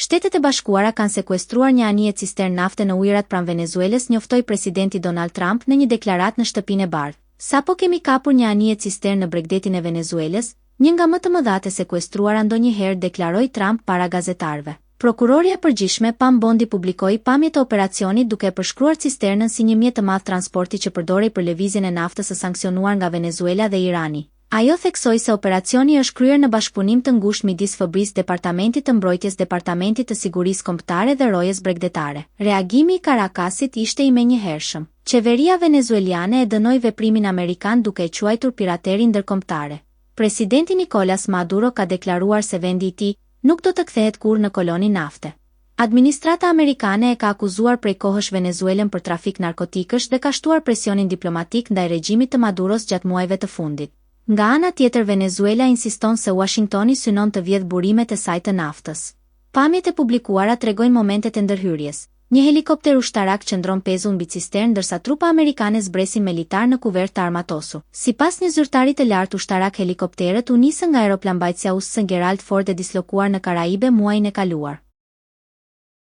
Shtetet e Bashkuara kanë sekuestruar një anije cistern nafte në ujërat pranë Venezuelës, njoftoi presidenti Donald Trump në një deklaratë në Shtëpinë e Bardhë. Sapo kemi kapur një anije cistern në bregdetin e Venezuelës, një nga më të mëdhat e sekuestruara ndonjëherë, deklaroi Trump para gazetarëve. Prokuroria e përgjithshme Pam Bondi publikoi pamjet e operacionit duke e përshkruar cisternën si një mjet të madh transporti që përdorej për lëvizjen e naftës së sanksionuar nga Venezuela dhe Irani. Ajo theksoi se operacioni është kryer në bashkëpunim të ngushtë midis FBI-s, Departamentit të Mbrojtjes, Departamentit të Sigurisë Kombëtare dhe Rojës Bregdetare. Reagimi i Caracasit ishte i menjëhershëm. Qeveria venezueliane e dënoi veprimin amerikan duke e quajtur pirateri ndërkombëtare. Presidenti Nicolas Maduro ka deklaruar se vendi i tij nuk do të kthehet kurrë në koloni nafte. Administrata amerikane e ka akuzuar prej kohësh Venezuelën për trafik narkotikësh dhe ka shtuar presionin diplomatik ndaj regjimit të Maduros gjatë muajve të fundit. Nga ana tjetër, Venezuela insiston se Washingtoni synon të vjedhë burimet e saj të naftës. Pamjet e publikuara tregojnë momentet e ndërhyrjes. Një helikopter ushtarak qëndron pezull mbi cistern ndërsa trupa amerikane zbresin militar në kuvert të armatosur. Sipas një zyrtari të lartë ushtarak, helikopterët u nisën nga aeroplanmbajtësia US Gerald Ford e dislokuar në Karaibe muajin e kaluar.